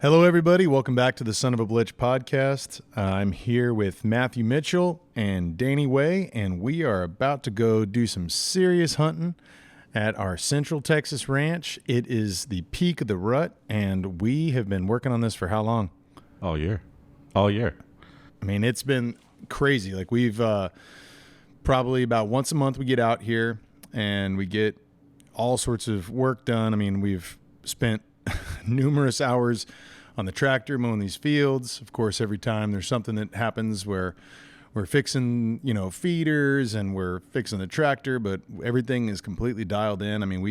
Hello, everybody. Welcome back to the Son of a Blitch podcast. I'm here with Matthew Mitchell and Danny Way, and we are about to go do some serious hunting at our Central Texas ranch. It is the peak of the rut, and we have been working on this for how long? All year. I mean, it's been crazy. Like we've probably about once a month we get out here and we get all sorts of work done. I mean, we've spent numerous hours on the tractor mowing these fields. Of course, every time there's something that happens where we're fixing, feeders and we're fixing the tractor, but everything is completely dialed in. I mean,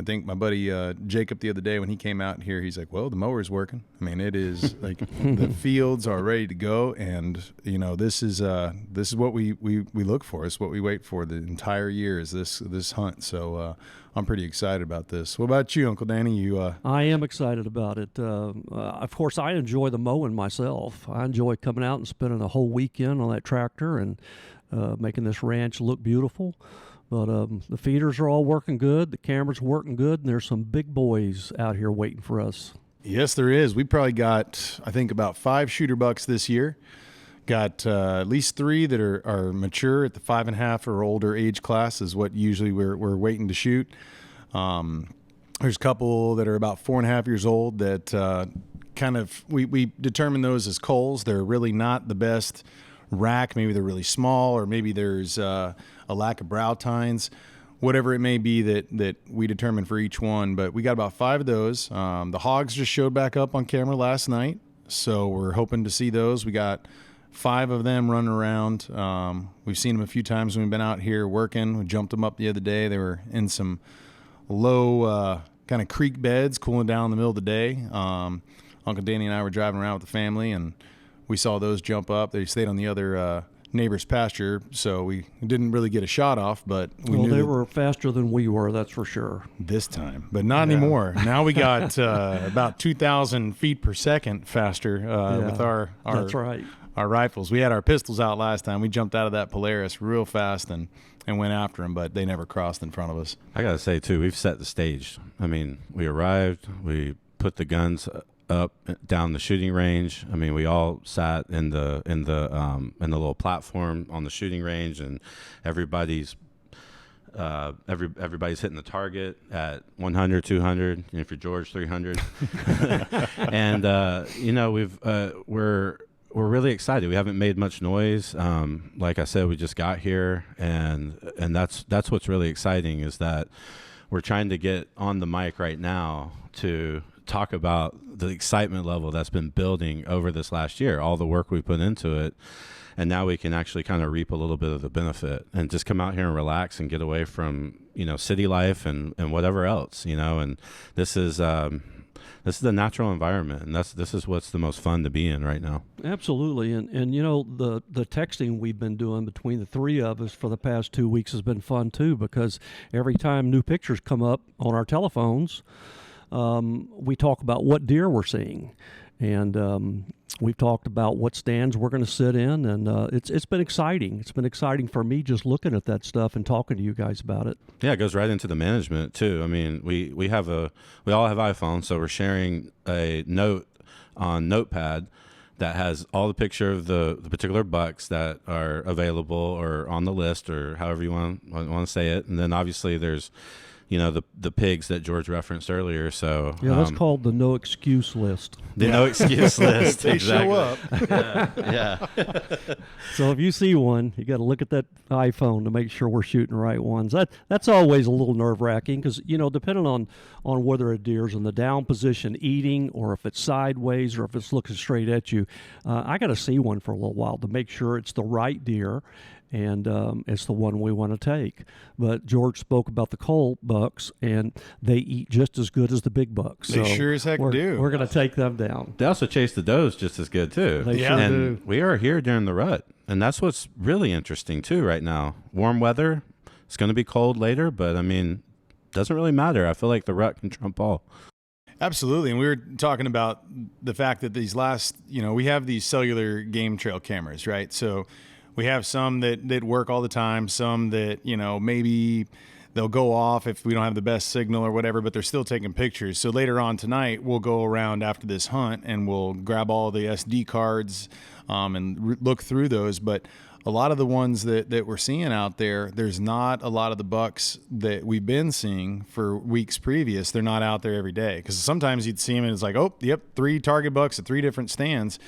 I think my buddy Jacob the other day when he came out here, he's like, well, the mower's working. I mean, it is like the fields are ready to go. And, this is what we look for. It's what we wait for the entire year is this hunt. So I'm pretty excited about this. What about you, Uncle Danny? I am excited about it. Of course, I enjoy the mowing myself. I enjoy coming out and spending a whole weekend on that tractor and making this ranch look beautiful. But the feeders are all working good. The camera's working good, and there's some big boys out here waiting for us. Yes, there is. We probably got, I think, about 5 shooter bucks this year. Got at least 3 that are mature at the 5.5 or older age class is what usually we're waiting to shoot. There's a couple that are about 4.5 years old that we determine those as culls. They're really not the best rack. Maybe they're really small, or maybe there's a lack of brow tines, whatever it may be that we determine for each one. But we got about 5 of those. The hogs just showed back up on camera last night, so we're hoping to see those. We got 5 of them running around. We've seen them a few times when we've been out here working. We jumped them up the other day. They were in some low kind of creek beds cooling down in the middle of the day. Uncle Danny and I were driving around with the family, and we saw those jump up. They stayed on the other neighbor's pasture, so we didn't really get a shot off, but we knew they were faster than we were, that's for sure. This time, but not anymore. Now we got about 2,000 feet per second faster with our that's right. Our rifles. We had our pistols out last time. We jumped out of that Polaris real fast and went after them, but they never crossed in front of us. I got to say, too, we've set the stage. I mean, we arrived, we put the guns up down the shooting range. I mean, we all sat in the little platform on the shooting range, and everybody's hitting the target at 100, 200, and if you're George, 300. And we're really excited. We haven't made much noise. Like I said, we just got here, and that's what's really exciting is that we're trying to get on the mic right now to talk about the excitement level that's been building over this last year, all the work we put into it, and now we can actually kind of reap a little bit of the benefit and just come out here and relax and get away from city life and whatever else, and this is the natural environment, and this is what's the most fun to be in right now. Absolutely, and the texting we've been doing between the 3 of us for the past 2 weeks has been fun too, because every time new pictures come up on our telephones, we talk about what deer we're seeing, and we've talked about what stands we're going to sit in, and it's been exciting. It's been exciting for me just looking at that stuff and talking to you guys about it. Yeah, it goes right into the management too. I mean, we all have iPhones, so we're sharing a note on Notepad that has all the picture of the particular bucks that are available or on the list, or however you want to say it, and then obviously there's the pigs that George referenced earlier. So yeah, that's called the no excuse list. The no excuse list. They exactly. show up. Yeah. So if you see one, you got to look at that iPhone to make sure we're shooting the right ones. That's always a little nerve wracking because depending on whether a deer's in the down position eating, or if it's sideways, or if it's looking straight at you, I got to see one for a little while to make sure it's the right deer. And it's the one we want to take. But George spoke about the cull bucks, and they eat just as good as the big bucks. They sure as heck do. We're going to take them down. They also chase the does just as good, too. They sure and do. We are here during the rut, and that's what's really interesting, too, right now. Warm weather. It's going to be cold later, but, I mean, doesn't really matter. I feel like the rut can trump all. Absolutely. And we were talking about the fact that these we have these cellular game trail cameras, right? So we have some that work all the time, some that, maybe they'll go off if we don't have the best signal or whatever, but they're still taking pictures. So later on tonight, we'll go around after this hunt and we'll grab all the SD cards and look through those. But a lot of the ones that we're seeing out there, there's not a lot of the bucks that we've been seeing for weeks previous. They're not out there every day, because sometimes you'd see them and it's like, oh, yep, 3 target bucks at 3 different stands.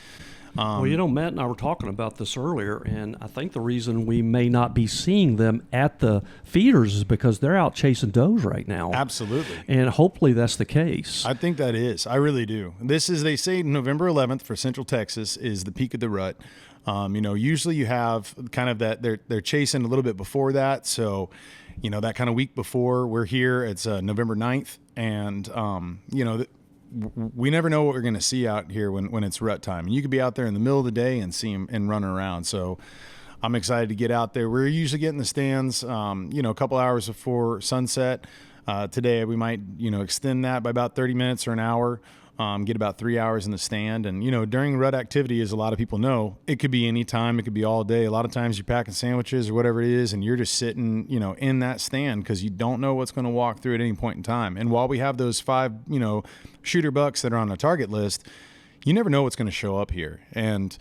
Well, Matt and I were talking about this earlier, and I think the reason we may not be seeing them at the feeders is because they're out chasing does right now. Absolutely. And hopefully that's the case. I think that is. I really do. This is, they say November 11th for Central Texas is the peak of the rut. Usually you have kind of that they're chasing a little bit before that. So, that kind of week before we're here, it's November 9th. And, we never know what we're going to see out here when it's rut time. And you could be out there in the middle of the day and see them and running around. So I'm excited to get out there. We're usually getting the stands, a couple hours before sunset. Today we might, extend that by about 30 minutes or an hour. Get about 3 hours in the stand. And, during rut activity, as a lot of people know, it could be any time. It could be all day. A lot of times you're packing sandwiches or whatever it is, and you're just sitting, in that stand because you don't know what's going to walk through at any point in time. And while we have those 5, shooter bucks that are on the target list, you never know what's going to show up here. And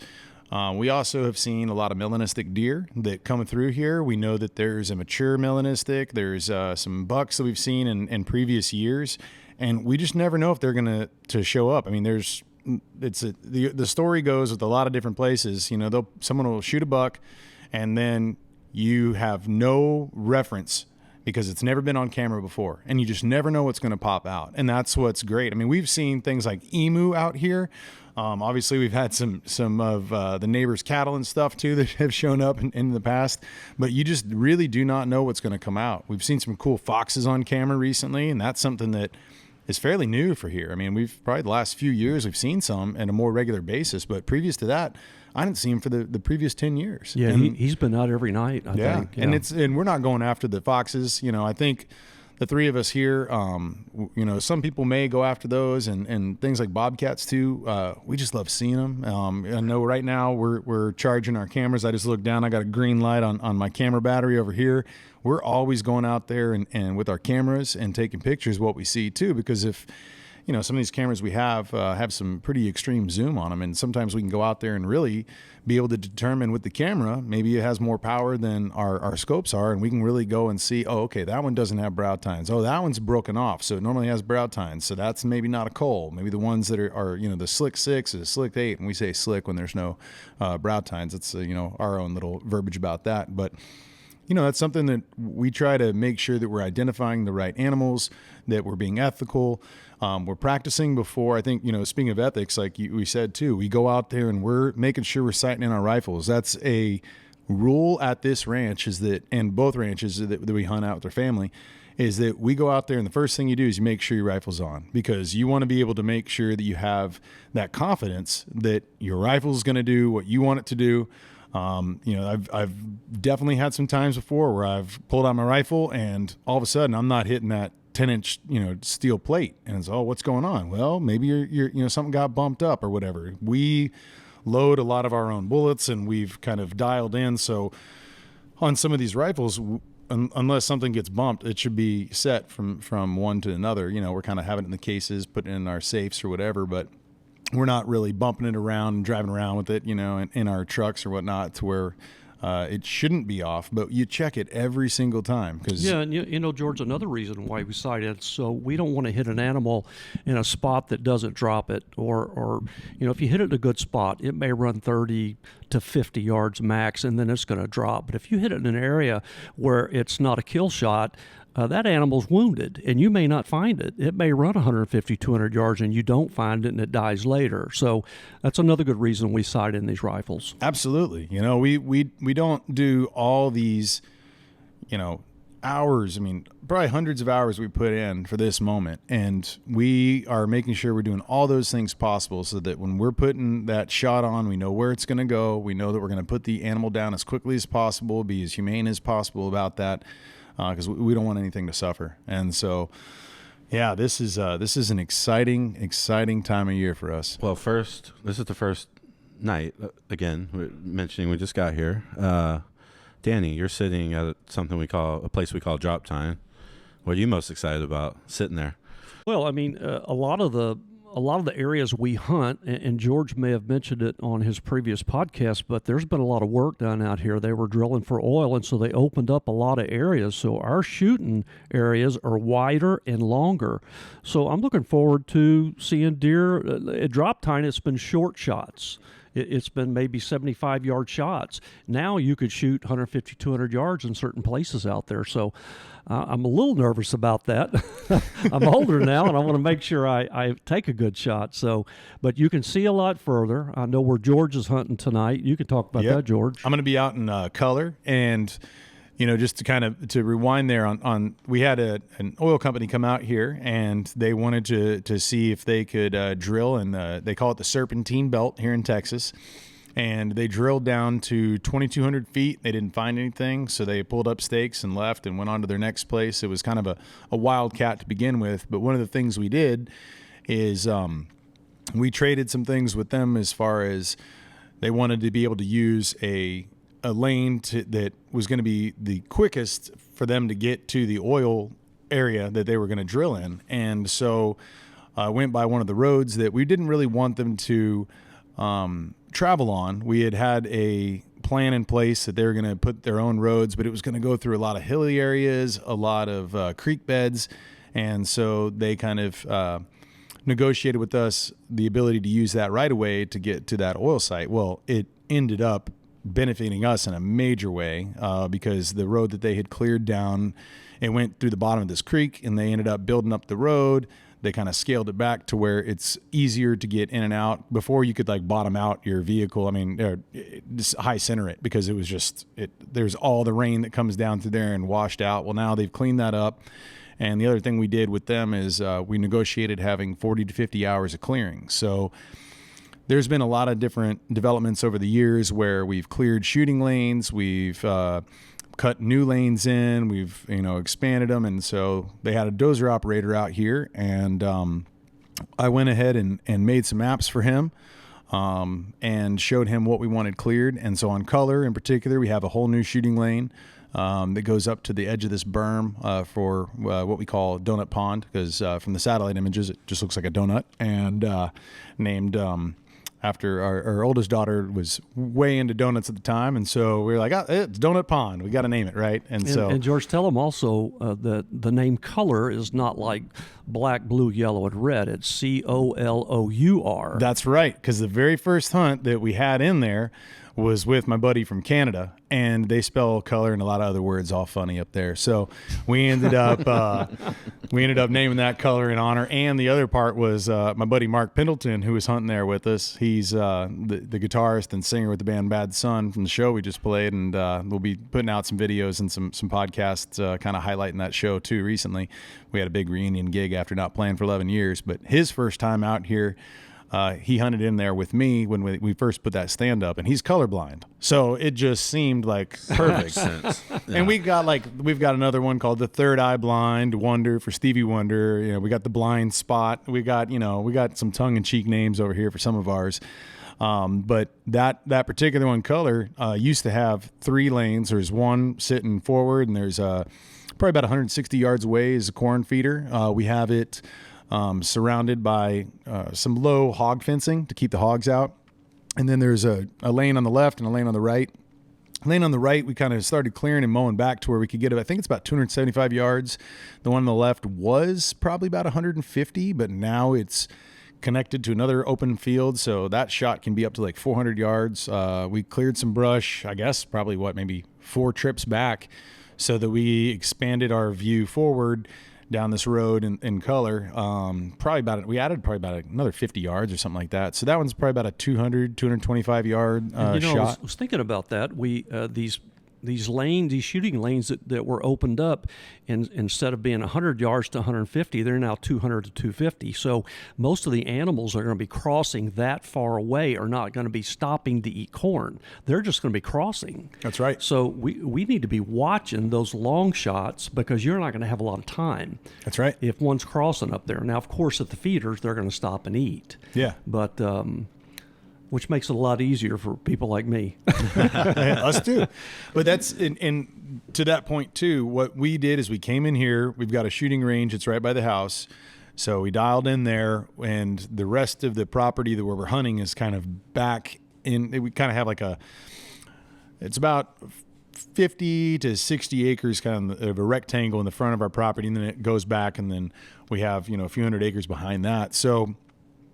we also have seen a lot of melanistic deer that come through here. We know that there's a mature melanistic. There's some bucks that we've seen in previous years. And we just never know if they're going to show up. I mean, the story goes with a lot of different places. Someone will shoot a buck, and then you have no reference because it's never been on camera before, and you just never know what's going to pop out. And that's what's great. I mean, we've seen things like emu out here. Obviously, we've had some of the neighbors' cattle and stuff too that have shown up in the past, but you just really do not know what's going to come out. We've seen some cool foxes on camera recently, and that's something that is fairly new for here. I mean, we've probably the last few years we've seen some at a more regular basis, but previous to that, I didn't see him for the previous 10 years. Yeah, and he's been out every night, I think. Yeah. And we're not going after the foxes. I think the 3 of us here, some people may go after those and things like bobcats too. We just love seeing them. I know right now we're charging our cameras. I just looked down. I got a green light on my camera battery over here. We're always going out there and with our cameras and taking pictures of what we see too, because if some of these cameras we have some pretty extreme zoom on them, and sometimes we can go out there and really be able to determine with the camera, maybe it has more power than our scopes are, and we can really go and see, oh, okay, that one doesn't have brow tines. Oh, that one's broken off, so it normally has brow tines, so that's maybe not a coal. Maybe the ones that are the slick 6 is slick 8, and we say slick when there's no brow tines. It's our own little verbiage about that, but that's something that we try to make sure that we're identifying the right animals, that we're being ethical. We're practicing before. I think, speaking of ethics, like we said too, we go out there and we're making sure we're sighting in our rifles. That's a rule at this ranch, and both ranches that we hunt out with our family, is that we go out there and the first thing you do is you make sure your rifle's on, because you want to be able to make sure that you have that confidence that your rifle is going to do what you want it to do. I've definitely had some times before where I've pulled out my rifle and all of a sudden I'm not hitting that 10-inch, steel plate, and it's, oh, what's going on? Well, maybe you're something got bumped up or whatever. We load a lot of our own bullets and we've kind of dialed in. So on some of these rifles, unless something gets bumped, it should be set from one to another. We're kind of having it in the cases, putting it in our safes or whatever, but we're not really bumping it around and driving around with it, in our trucks or whatnot, to where it shouldn't be off. But you check it every single time. And George, another reason why we sight it, so we don't want to hit an animal in a spot that doesn't drop it, or if you hit it in a good spot, it may run 30 to 50 yards max, and then it's going to drop. But if you hit it in an area where it's not a kill shot, that animal's wounded, and you may not find it. It may run 150, 200 yards, and you don't find it, and it dies later. So that's another good reason we sight in these rifles. Absolutely. We don't do all these, hours. I mean, probably hundreds of hours we put in for this moment, and we are making sure we're doing all those things possible so that when we're putting that shot on, we know where it's going to go. We know that we're going to put the animal down as quickly as possible, be as humane as possible about that. Because we don't want anything to suffer. And so, yeah, this is an exciting time of year for us. Well, this is the first night. Again, we're mentioning we just got here. Danny, you're sitting at a place we call drop time. What are you most excited about sitting there? Well, I mean, a lot of the areas we hunt, and George may have mentioned it on his previous podcast, but there's been a lot of work done out here. They were drilling for oil, and so they opened up a lot of areas. So our shooting areas are wider and longer. So I'm looking forward to seeing deer. At drop time, it's been short shots. It's been maybe 75-yard shots. Now you could shoot 150, 200 yards in certain places out there. So I'm a little nervous about that. I'm older now, and I want to make sure I take a good shot. So, but you can see a lot further. I know where George is hunting tonight. You can talk about that, George. I'm going to be out in color, and just to kind of to rewind there on we had an oil company come out here, and they wanted to see if they could drill, and they call it the Serpentine Belt here in Texas. And they drilled down to 2,200 feet. They didn't find anything, so they pulled up stakes and left and went on to their next place. It was kind of a wildcat to begin with. But one of the things we did is we traded some things with them as far as they wanted to be able to use a lane that was going to be the quickest for them to get to the oil area that they were going to drill in. And so I went by one of the roads that we didn't really want them to travel on. We had a plan in place that they were going to put their own roads, but it was going to go through a lot of hilly areas, a lot of creek beds. And so they kind of negotiated with us the ability to use that right away to get to that oil site. Well, it ended up benefiting us in a major way because the road that they had cleared down, it went through the bottom of this creek, and they ended up building up the road. They kind of scaled it back to where it's easier to get in and out. Before, you could like bottom out your vehicle. I mean, just high center it because it was just there's all the rain that comes down through there and washed out. Well, now they've cleaned that up. And the other thing we did with them is we negotiated having 40 to 50 hours of clearing. So there's been a lot of different developments over the years where we've cleared shooting lanes, we've cut new lanes in, we've expanded them, and so they had a dozer operator out here, and I went ahead and made some maps for him and showed him what we wanted cleared. And so on color in particular, we have a whole new shooting lane that goes up to the edge of this berm for what we call Donut Pond, because from the satellite images it just looks like a donut, and named after our oldest daughter was way into donuts at the time. And so we were like, it's Donut Pond. We got to name it, right? And George, tell them also that the name color is not like black, blue, yellow, and red. It's COLOUR. That's right, because the very first hunt that we had in there was with my buddy from Canada, and they spell color and a lot of other words all funny up there. So we ended up naming that color in honor. And the other part was my buddy Mark Pendleton, who was hunting there with us. He's the guitarist and singer with the band Bad Son from the show we just played, and we'll be putting out some videos and some podcasts kind of highlighting that show too. Recently, we had a big reunion gig after not playing for 11 years, but his first time out here. He hunted in there with me when we first put that stand up, and he's colorblind. So it just seemed like perfect. Sense. Yeah. And we've got another one called the Third Eye Blind Wonder for Stevie Wonder. We got the Blind Spot. We got some tongue in cheek names over here for some of ours. But that particular one, color, used to have 3 lanes. There's one sitting forward, and there's probably about 160 yards away is a corn feeder. We have it surrounded by some low hog fencing to keep the hogs out. And then there's a lane on the left and a lane on the right. Lane on the right, we kind of started clearing and mowing back to where we could get it. I think it's about 275 yards. The one on the left was probably about 150, but now it's connected to another open field, so that shot can be up to like 400 yards. We cleared some brush, I guess, probably maybe 4 trips back, so that we expanded our view forward down this road in color. We added probably about another 50 yards or something like that. So that one's probably about a 225 yard shot. I was thinking about that. We these lanes, these shooting lanes that were opened up, and instead of being 100 yards to 150, they're now 200 to 250. So most of the animals are going to be crossing that far away, are not going to be stopping to eat corn. They're just going to be crossing. That's right. So we need to be watching those long shots, because you're not going to have a lot of time. That's right. If one's crossing up there. Now, of course, at the feeders, they're going to stop and eat. Yeah. But which makes it a lot easier for people like me. Us too. But that's and to that point too, what we did is we came in here, we've got a shooting range, it's right by the house. So we dialed in there, and the rest of the property that where we're hunting is kind of back in. We kind of have like it's about 50 to 60 acres kind of a rectangle in the front of our property, and then it goes back, and then we have, a few hundred acres behind that. So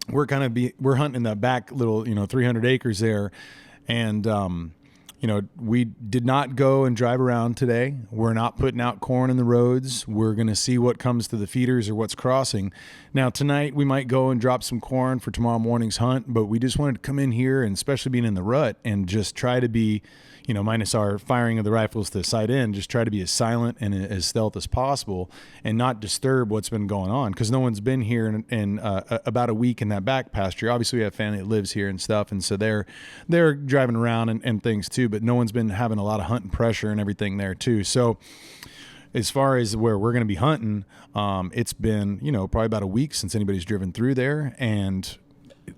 we're hunting in that back little, 300 acres there. And, we did not go and drive around today. We're not putting out corn in the roads. We're going to see what comes to the feeders or what's crossing. Now, tonight we might go and drop some corn for tomorrow morning's hunt, but we just wanted to come in here, and especially being in the rut, and just try to be, minus our firing of the rifles to sight in, just try to be as silent and as stealth as possible and not disturb what's been going on, because no one's been here in about a week in that back pasture. Obviously, we have family that lives here and stuff, and so they're driving around and things too, but no one's been having a lot of hunting pressure and everything there too. So as far as where we're going to be hunting, it's been, probably about a week since anybody's driven through there, and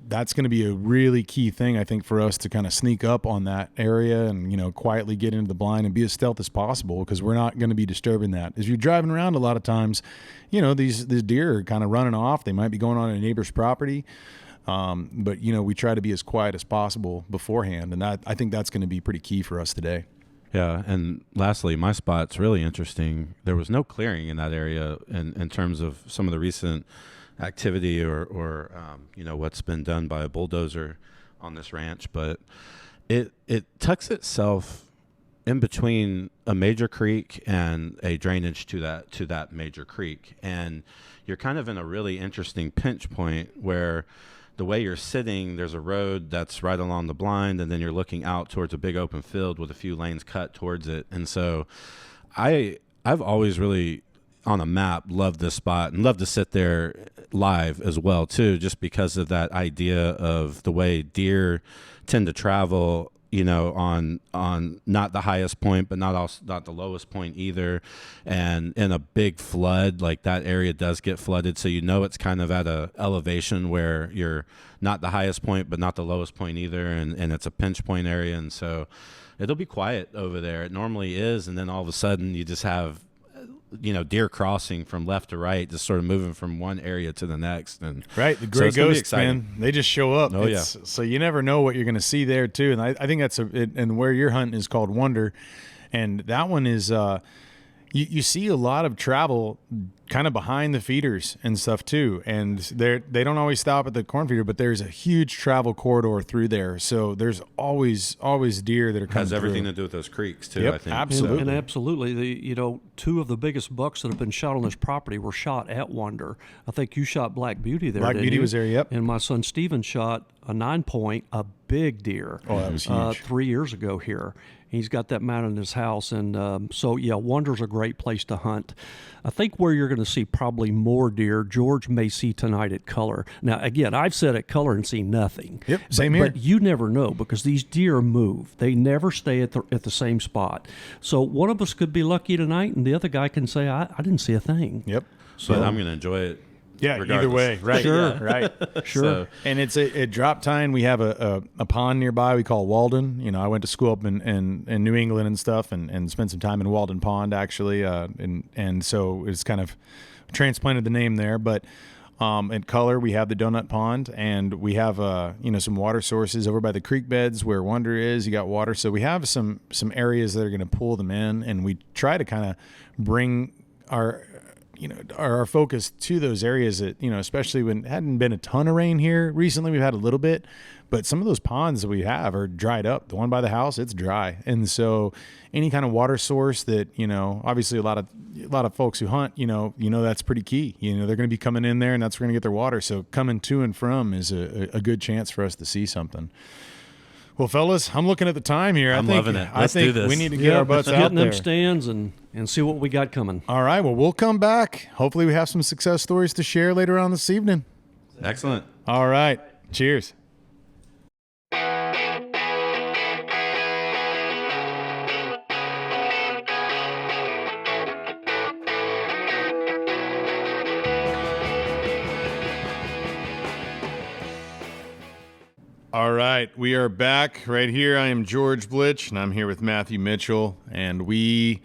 that's going to be a really key thing, I think, for us to kind of sneak up on that area and, quietly get into the blind and be as stealth as possible, because we're not going to be disturbing that. As you're driving around, a lot of times, these deer are kind of running off. They might be going on a neighbor's property. But, we try to be as quiet as possible beforehand. And I think that's going to be pretty key for us today. Yeah. And lastly, my spot's really interesting. There was no clearing in that area in terms of some of the recent activity or what's been done by a bulldozer on this ranch, but it tucks itself in between a major creek and a drainage to that major creek, and you're kind of in a really interesting pinch point where the way you're sitting, there's a road that's right along the blind, and then you're looking out towards a big open field with a few lanes cut towards it. And so I've always really, on a map, loved this spot and loved to sit there live as well too, just because of that idea of the way deer tend to travel, on not the highest point, but not the lowest point either. And in a big flood, like that area does get flooded. So, it's kind of at a elevation where you're not the highest point, but not the lowest point either. And it's a pinch point area. And so it'll be quiet over there. It normally is. And then all of a sudden you just have, deer crossing from left to right, just sort of moving from one area to the next. And right, the gray so ghosts, man, they just show up. Oh, yeah. So you never know what you're going to see there too. And I think that's and where you're hunting is called Wonder, and that one is you see a lot of travel kind of behind the feeders and stuff too, and they don't always stop at the corn feeder, but there's a huge travel corridor through there, so there's always deer that are coming has everything through. to do with those creeks too. Yep, I think absolutely. And absolutely, two of the biggest bucks that have been shot on this property were shot at Wonder. I think you shot Black Beauty there. Black didn't Beauty you? was there, yep. And my son Steven shot a 9-point, a big deer. Oh, that was huge. 3 years ago here. He's got that mounted in his house, and so Wonder's a great place to hunt. I think where you're going to see probably more deer, George may see tonight at Color. Now, again, I've said at Color and seen nothing. Yep, same here. But you never know, because these deer move. They never stay at the same spot. So one of us could be lucky tonight, and the other guy can say, I didn't see a thing. Yep. So I'm going to enjoy it. Yeah, regardless. either way, right? Sure. Yeah, right. Sure. So, And it's at drop time. We have a pond nearby we call Walden. I went to school up in New England and stuff, and spent some time in Walden Pond actually, and so it's kind of transplanted the name there. But at Color, we have the Donut Pond, and we have some water sources over by the creek beds where Wonder is. You got water, so we have some areas that are going to pull them in, and we try to kind of bring our focus to those areas that, especially when it hadn't been a ton of rain here recently. We've had a little bit, but some of those ponds that we have are dried up. The one by the house, it's dry. And so any kind of water source that, obviously a lot of folks who hunt, that's pretty key. They're going to be coming in there, and that's where they're going to get their water. So coming to and from is a good chance for us to see something. Well, fellas, I'm looking at the time here. I'm loving it. I Let's think do this. we need to get our butts Let's out get in them there. stands and see what we got coming. All right. Well, we'll come back. Hopefully we have some success stories to share later on this evening. excellent. All right. Cheers. All right, we are back right here. I am George Blitch, and I'm here with Matthew Mitchell, and we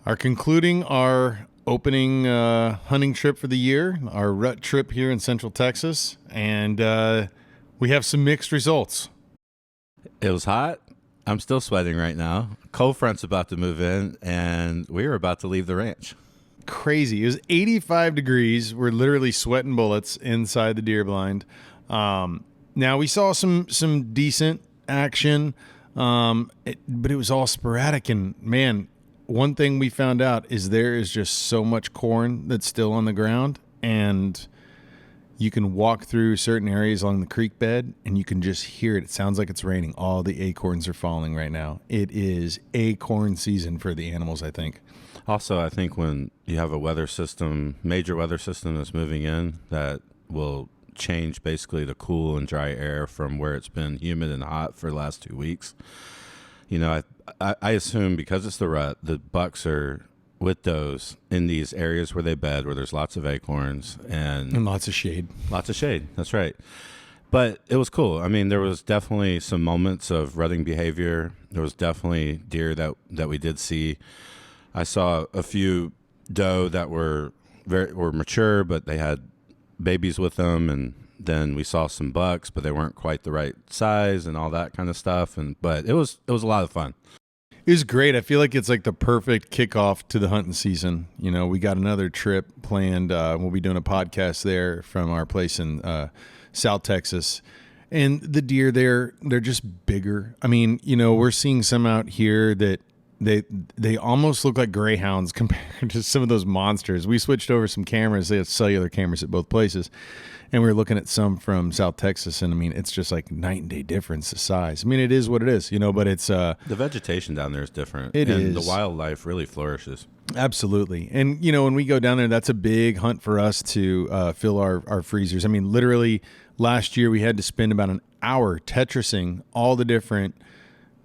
are concluding our opening hunting trip for the year, our rut trip here in Central Texas, and we have some mixed results. It was hot. I'm still sweating right now. Cold front's about to move in, and we were about to leave the ranch. Crazy. It was 85 degrees. We're literally sweating bullets inside the deer blind. Now we saw some decent action, but it was all sporadic. And man, one thing we found out is there is just so much corn that's still on the ground, and you can walk through certain areas along the creek bed and you can just hear it. It sounds like it's raining. All the acorns are falling right now. It is acorn season for the animals, I think. Also, I think when you have a weather system, major weather system that's moving in, that will change basically the cool and dry air from where it's been humid and hot for the last 2 weeks. You know, I assume because it's the rut, the bucks are with does in these areas where they bed, where there's lots of acorns and lots of shade. Lots of shade. That's right. But it was cool. I mean, there was definitely some moments of rutting behavior. There was definitely deer that we did see. I saw a few doe that were mature, but they had babies with them, and then we saw some bucks, but they weren't quite the right size and all that kind of stuff. But it was a lot of fun. It was great. I feel like it's like the perfect kickoff to the hunting season. You know, we got another trip planned. We'll be doing a podcast there from our place in South Texas. And the deer there, they're just bigger. I mean, you know, we're seeing some out here that they almost look like greyhounds compared to some of those monsters. We switched over some cameras. They have cellular cameras at both places. And we were looking at some from South Texas, and I mean, it's just like night and day difference the size. I mean, it is what it is, you know, but it's the vegetation down there is different. It and is. The wildlife really flourishes. Absolutely. And, you know, when we go down there, that's a big hunt for us to fill our freezers. I mean, literally last year we had to spend about an hour Tetrising all the different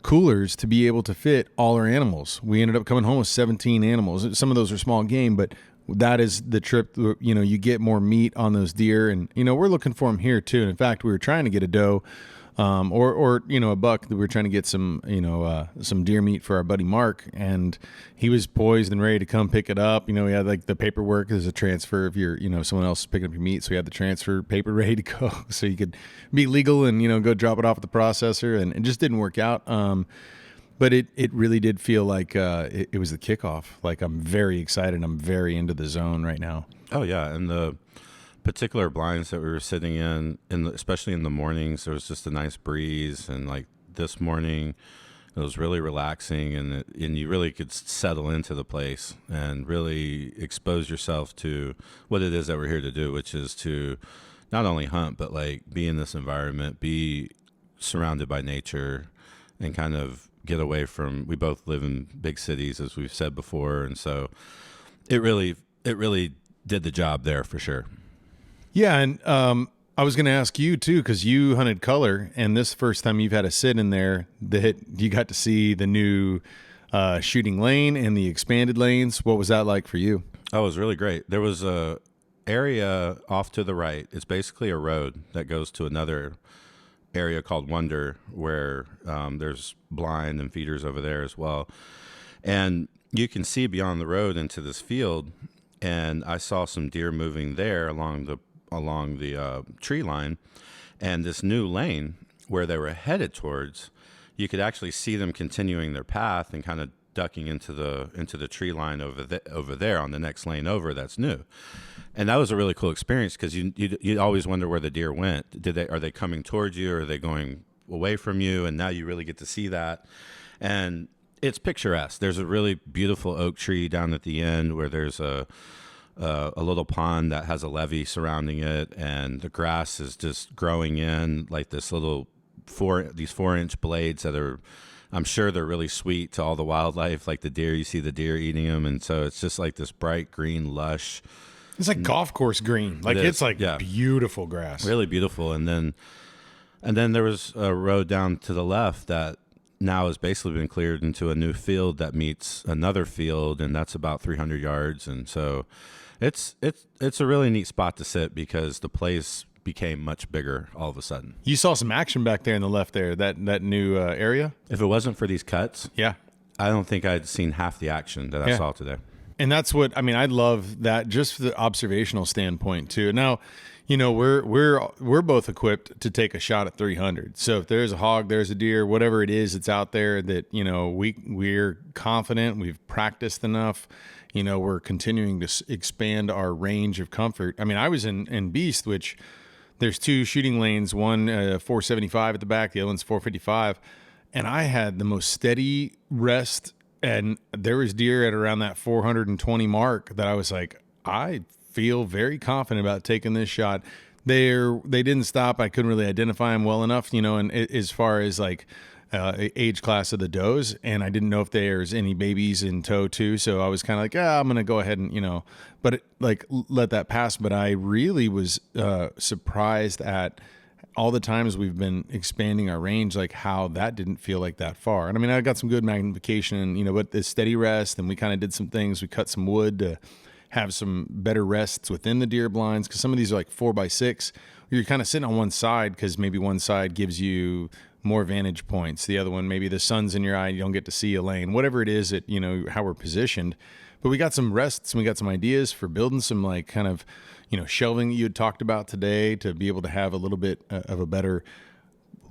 coolers to be able to fit all our animals. We ended up coming home with 17 animals. Some of those are small game, but that is the trip. You know, you get more meat on those deer, and you know we're looking for them here too. And in fact, we were trying to get a doe, or you know a buck. We were trying to get some some deer meat for our buddy Mark, and he was poised and ready to come pick it up. You know, we had like the paperwork. There's a transfer if you're someone else is picking up your meat, so we had the transfer paper ready to go, so you could be legal and go drop it off at the processor. And it just didn't work out. But it really did feel like it was the kickoff. Like I'm very excited. I'm very into the zone right now. Oh, yeah. And the particular blinds that we were sitting in especially in the mornings, there was just a nice breeze. And like this morning, it was really relaxing. And you really could settle into the place and really expose yourself to what it is that we're here to do, which is to not only hunt, but like be in this environment, be surrounded by nature, and kind of get away from, we both live in big cities, as we've said before. And so it really did the job there for sure. Yeah. And I was going to ask you too, because you hunted color, and this first time you've had a sit in there that you got to see the new shooting lane and the expanded lanes. What was that like for you? Oh, it was really great. There was a area off to the right. It's basically a road that goes to another area called Wonder, where there's blind and feeders over there as well, and you can see beyond the road into this field. And I saw some deer moving there along the tree line, and this new lane where they were headed towards, you could actually see them continuing their path and kind of ducking into the tree line over there on the next lane over. That's new. And that was a really cool experience, because you always wonder where the deer went. Are they coming towards you, or are they going away from you? And now you really get to see that. And it's picturesque. There's a really beautiful oak tree down at the end where there's a little pond that has a levee surrounding it, and the grass is just growing in like this little 4-inch blades that are, I'm sure they're really sweet to all the wildlife, like the deer. You see the deer eating them, and so it's just like this bright green lush. It's like golf course green. Like it's like beautiful grass. Really beautiful. And then there was a road down to the left that now has basically been cleared into a new field that meets another field, and that's about 300 yards. And so it's a really neat spot to sit, because the place became much bigger all of a sudden. You saw some action back there in the left there, that new area. If it wasn't for these cuts, Yeah. I don't think I'd seen half the action that I saw today. And that's what I mean. I love that just for the observational standpoint too. Now, you know, we're both equipped to take a shot at 300. So if there's a hog, there's a deer, whatever it is that's out there that, you know, we're confident, we've practiced enough. You know, we're continuing to expand our range of comfort. I mean, I was in Beast, which there's two shooting lanes, one 475 at the back, the other one's 455, and I had the most steady rest. And there was deer at around that 420 mark that I was like, I feel very confident about taking this shot. They didn't stop. I couldn't really identify them well enough, you know, and as far as like age class of the does, and I didn't know if there's any babies in tow too. So I was kind of like, I'm going to go ahead and, you know, but let that pass. But I really was surprised at all the times we've been expanding our range, like how that didn't feel like that far. And I mean, I got some good magnification and, you know, but the steady rest, and we kind of did some things. We cut some wood to have some better rests within the deer blinds. Cause some of these are like 4x6. You're kind of sitting on one side because maybe one side gives you more vantage points. The other one, maybe the sun's in your eye, you don't get to see a lane, whatever it is that, you know, how we're positioned. But we got some rests and we got some ideas for building some like kind of, you know, shelving that you had talked about today to be able to have a little bit of a better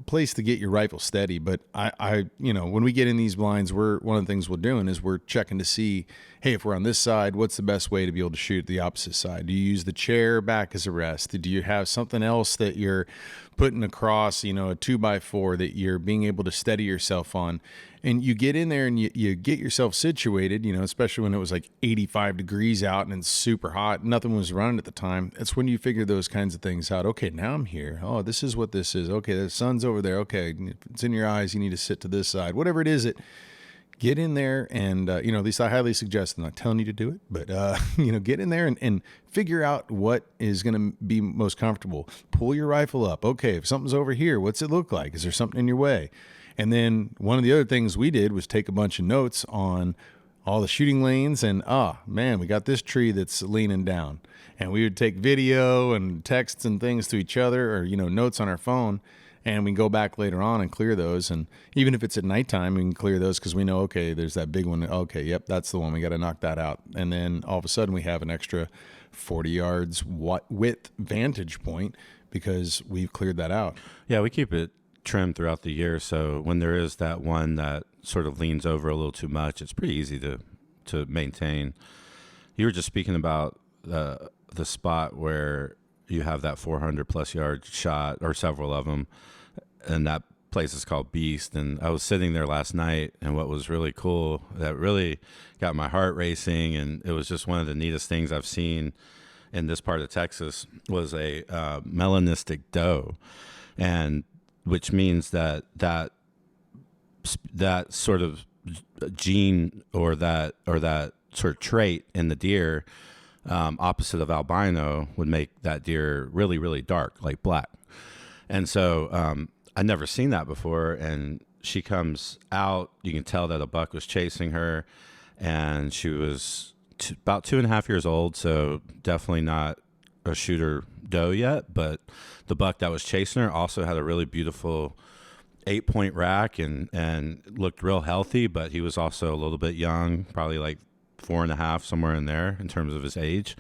place to get your rifle steady. But I you know, when we get in these blinds, one of the things we're doing is we're checking to see, hey, if we're on this side, what's the best way to be able to shoot the opposite side? Do you use the chair back as a rest? Do you have something else that you're putting across, you know, a 2x4 that you're being able to steady yourself on? And you get in there and you get yourself situated, you know, especially when it was like 85 degrees out and it's super hot. Nothing was running at the time. That's when you figure those kinds of things out. Okay, now I'm here. Oh, this is what this is. Okay, the sun's over there. Okay, if it's in your eyes, you need to sit to this side. Whatever it is, get in there and, you know, at least I highly suggest, I'm not telling you to do it, but, you know, get in there and figure out what is going to be most comfortable. Pull your rifle up. Okay, if something's over here, what's it look like? Is there something in your way? And then one of the other things we did was take a bunch of notes on all the shooting lanes and, man, we got this tree that's leaning down. And we would take video and texts and things to each other or, you know, notes on our phone. And we can go back later on and clear those. And even if it's at nighttime, we can clear those because we know, okay, there's that big one. Okay, yep, that's the one. We got to knock that out. And then all of a sudden we have an extra 40 yards width vantage point because we've cleared that out. Yeah, we keep it trimmed throughout the year. So when there is that one that sort of leans over a little too much, it's pretty easy to maintain. You were just speaking about the spot where you have that 400 plus yard shot or several of them. And that place is called Beast. And I was sitting there last night, and what was really cool that really got my heart racing, and it was just one of the neatest things I've seen in this part of Texas, was a melanistic doe, and which means that sort of gene or that sort of trait in the deer, opposite of albino, would make that deer really, really dark, like black. And so I'd never seen that before. And she comes out, you can tell that a buck was chasing her, and she was about 2.5 years old. So definitely not a shooter doe yet, but the buck that was chasing her also had a really beautiful 8-point rack and looked real healthy, but he was also a little bit young, probably like 4.5, somewhere in there in terms of his age.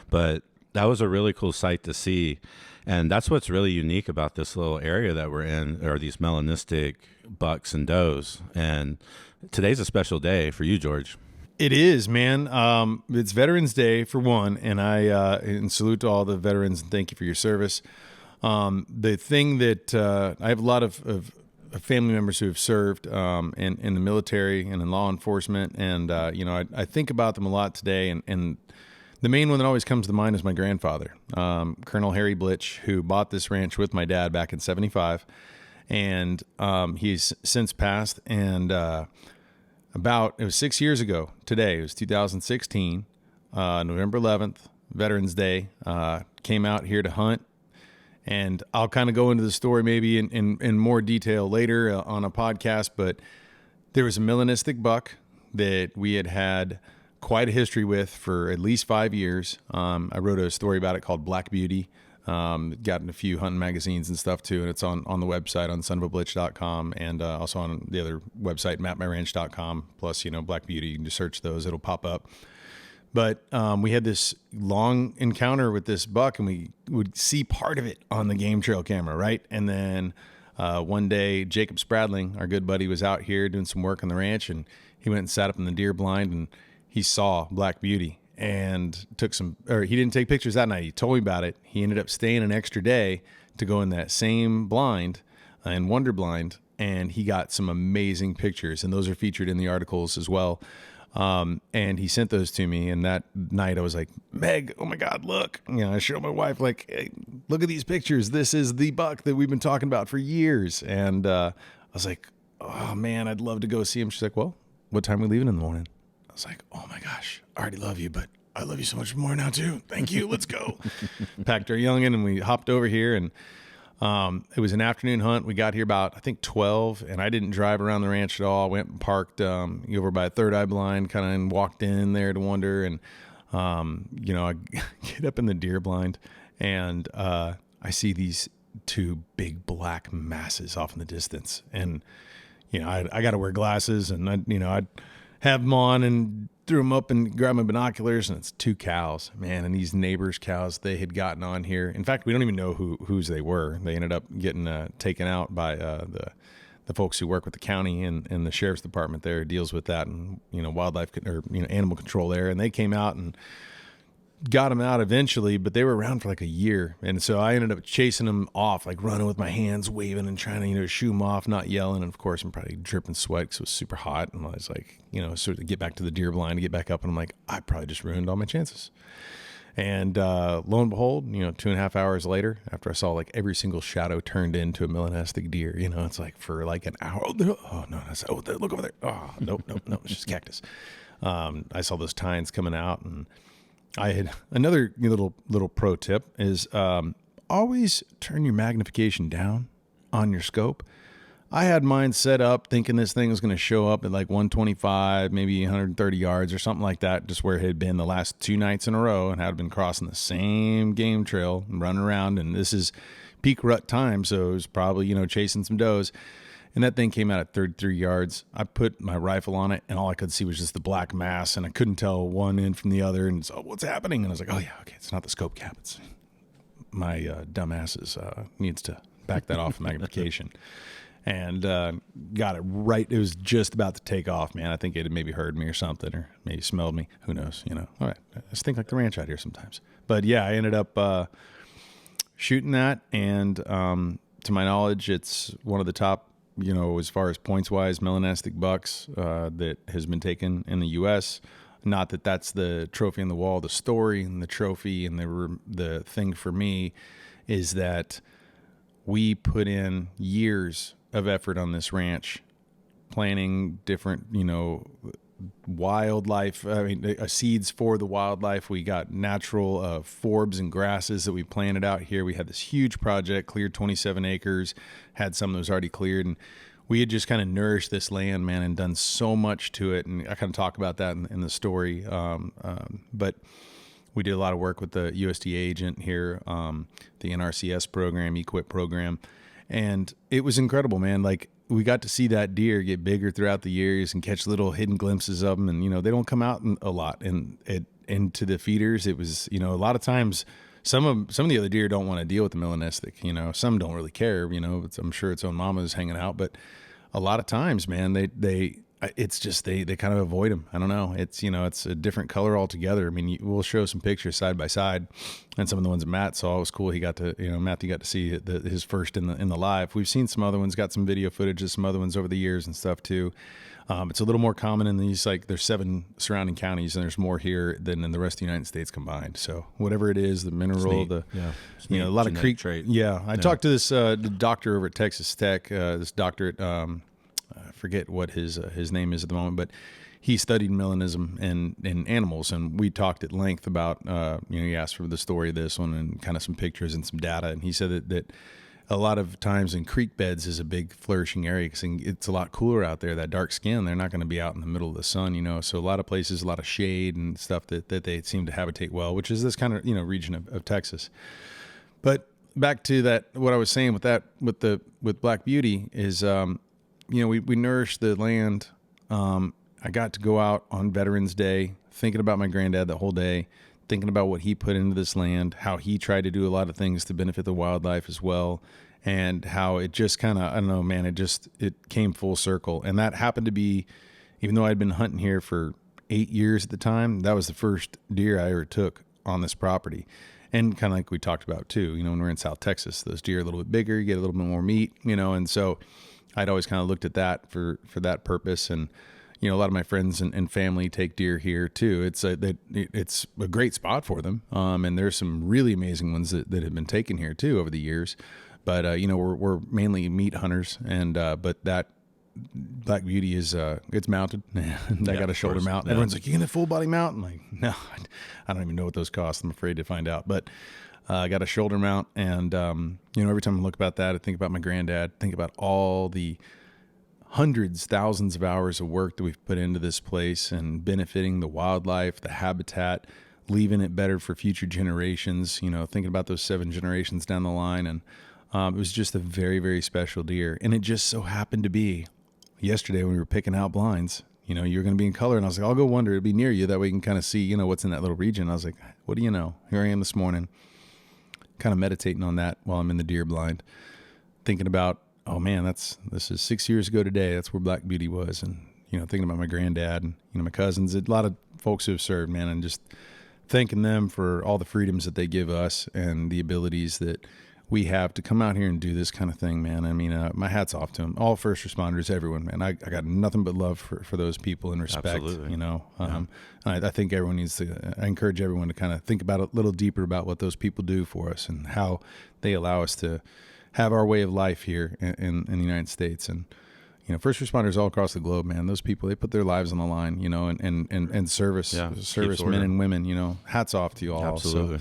But that was a really cool sight to see. And that's what's really unique about this little area that we're in, are these melanistic bucks and does. And today's a special day for you, George. It is, man. It's Veterans Day for one, and I and salute to all the veterans and thank you for your service. The thing that I have a lot of family members who have served in the military and in law enforcement, and you know, I think about them a lot today, and the main one that always comes to mind is my grandfather, Colonel Harry Blitch, who bought this ranch with my dad back in '75, and he's since passed. And it was 6 years ago today. It was 2016, November 11th, Veterans Day. Came out here to hunt. And I'll kind of go into the story maybe in more detail later on a podcast, but there was a melanistic buck that we had quite a history with for at least 5 years. I wrote a story about it called Black Beauty Gotten a few hunting magazines and stuff too, and it's on the website on sonofablitch.com, and also on the other website, mapmyranch.com. Plus, Black Beauty, you can just search those, it'll pop up. But we had this long encounter with this buck, and we would see part of it on the game trail camera, right? And then one day, Jacob Spradling, our good buddy, was out here doing some work on the ranch, and he went and sat up in the deer blind, and he saw Black Beauty and he didn't take pictures that night. He told me about it. He ended up staying an extra day to go in that same blind and Wonder Blind, and he got some amazing pictures, and those are featured in the articles as well. And he sent those to me, and that night I was like, Meg, oh my God, look. I showed my wife, like, hey, look at these pictures. This is the buck that we've been talking about for years. And I was like, oh man, I'd love to go see him. She's like, well, what time are we leaving in the morning? I was like, oh my gosh, I already love you, but I love you so much more now too. Thank you. Let's go. Packed our youngin' and we hopped over here, and it was an afternoon hunt. We got here about, I think, 12, and I didn't drive around the ranch at all. I went and parked over by a Third Eye Blind, kind of, and walked in there to wonder. And, I get up in the deer blind, and I see these two big black masses off in the distance. And, I got to wear glasses, and, I'd have them on and threw them up and grabbed my binoculars, and it's two cows, man. And these neighbors' cows, they had gotten on here. In fact, we don't even know whose they were. They ended up getting taken out by the folks who work with the county and the sheriff's department there deals with that, and wildlife or animal control there. And they came out and got them out eventually, but they were around for like a year. And so I ended up chasing them off, like running with my hands, waving and trying to, shoo them off, not yelling. And of course, I'm probably dripping sweat because it was super hot. And I was like, sort of get back to the deer blind to get back up. And I'm like, I probably just ruined all my chances. And lo and behold, 2.5 hours later, after I saw like every single shadow turned into a melanistic deer, it's like for like an hour. Oh no, look over there. Oh, nope, it's just cactus. I saw those tines coming out, and I had another little pro tip is always turn your magnification down on your scope. I had mine set up thinking this thing was going to show up at like 125, maybe 130 yards or something like that, just where it had been the last 2 nights in a row, and had been crossing the same game trail and running around. And this is peak rut time, so it was probably, chasing some does. And that thing came out at 33 yards. I put my rifle on it, and all I could see was just the black mass, and I couldn't tell one end from the other. And so, what's happening? And I was like, oh yeah, okay, it's not the scope cap. It's my dumb asses needs to back that off magnification. And got it right. It was just about to take off, man. I think it had maybe heard me or something, or maybe smelled me. Who knows? All right, I just think like the ranch out here sometimes. But yeah, I ended up shooting that, and to my knowledge, it's one of the top, as far as points wise, melanistic bucks that has been taken in the U.S. Not that that's the trophy on the wall. The story and the trophy and the thing for me is that we put in years of effort on this ranch, planting different, wildlife, seeds for the wildlife. We got natural forbs and grasses that we planted out here. We had this huge project, cleared 27 acres, had some that was already cleared, and we had just kind of nourished this land, man, and done so much to it. And I kind of talk about that in the story. But we did a lot of work with the USDA agent here, the NRCS program, EQIP program. And it was incredible, man. Like, we got to see that deer get bigger throughout the years and catch little hidden glimpses of them. And, they don't come out a lot. And into the feeders, it was, a lot of times some of the other deer don't want to deal with the melanistic, some don't really care, I'm sure its own mama's hanging out. But a lot of times, man, it's just they kind of avoid them. I don't know. It's it's a different color altogether. I mean, we'll show some pictures side by side, and some of the ones that Matt saw, it was cool. He got to Matthew got to see his first in the live. We've seen some other ones, got some video footage of some other ones over the years and stuff too. It's a little more common in these, like, there's 7 surrounding counties, and there's more here than in the rest of the United States combined. So whatever it is, the mineral, a lot of creek trait. Yeah, I talked to this doctor over at Texas Tech. This doctor at I forget what his name is at the moment, but he studied melanism in animals, and we talked at length about he asked for the story of this one and kind of some pictures and some data, and he said that a lot of times in creek beds is a big flourishing area because it's a lot cooler out there. That dark skin, they're not going to be out in the middle of the sun, so a lot of places, a lot of shade and stuff that they seem to habitate well, which is this kind of region of Texas. But back to that, what I was saying with Black Beauty is, we nourish the land. I got to go out on Veterans Day thinking about my granddad the whole day, thinking about what he put into this land, how he tried to do a lot of things to benefit the wildlife as well, and how it just kind of, I don't know, man, it came full circle. And that happened to be, even though I'd been hunting here for 8 years at the time, that was the first deer I ever took on this property. And kind of like we talked about too, when we're in South Texas, those deer are a little bit bigger, you get a little bit more meat, and so I'd always kind of looked at that for that purpose. And, a lot of my friends and family take deer here too. It's a great spot for them. And there's some really amazing ones that have been taken here too over the years. But, we're mainly meat hunters, and, but that Black Beauty is, it's mounted. I got a shoulder mount. Yeah. Everyone's like, you get a full body mount? I'm like, no, I don't even know what those cost. I'm afraid to find out. But I got a shoulder mount, and, every time I look about that, I think about my granddad, think about all the hundreds, thousands of hours of work that we've put into this place and benefiting the wildlife, the habitat, leaving it better for future generations, thinking about those 7 generations down the line. And it was just a very, very special deer. And it just so happened to be yesterday when we were picking out blinds, you're going to be in color. And I was like, I'll go wander. It'll be near you. That way you can kind of see, what's in that little region. I was like, what do you know? Here I am this morning, kind of meditating on that while I'm in the deer blind, thinking about, oh man, this is 6 years ago today. That's where Black Beauty was. And, thinking about my granddad and, my cousins, a lot of folks who have served, man, and just thanking them for all the freedoms that they give us and the abilities that we have to come out here and do this kind of thing, man. I mean, my hat's off to them. All first responders, everyone, man. I got nothing but love for those people and respect. Absolutely. I think everyone needs to, I encourage everyone to kind of think about a little deeper about what those people do for us and how they allow us to have our way of life here in the United States. And, first responders all across the globe, man, those people, they put their lives on the line, and service men and women, hats off to you all. Absolutely.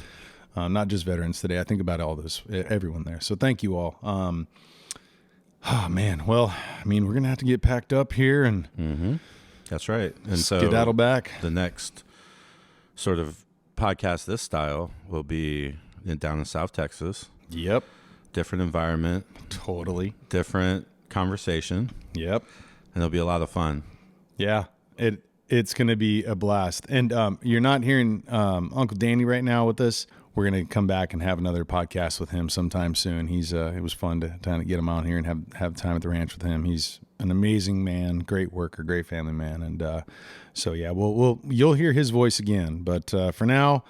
So, not just veterans today. I think about all those, everyone there. So thank you all. Oh man. Well, I mean, we're going to have to get packed up here and That's right. And so skedaddle back. The next sort of podcast this style will be down in South Texas. Yep. Different environment. Totally. Different conversation. Yep. And it'll be a lot of fun. Yeah. It's going to be a blast. And you're not hearing Uncle Danny right now with us. We're going to come back and have another podcast with him sometime soon. It was fun to kind of get him on here and have time at the ranch with him. He's an amazing man, great worker, great family man. And so, yeah, you'll hear his voice again. But for now,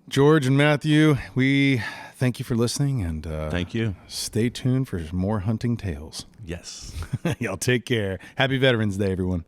George and Matthew, we thank you for listening. And thank you. Stay tuned for more hunting tales. Yes. Y'all take care. Happy Veterans Day, everyone.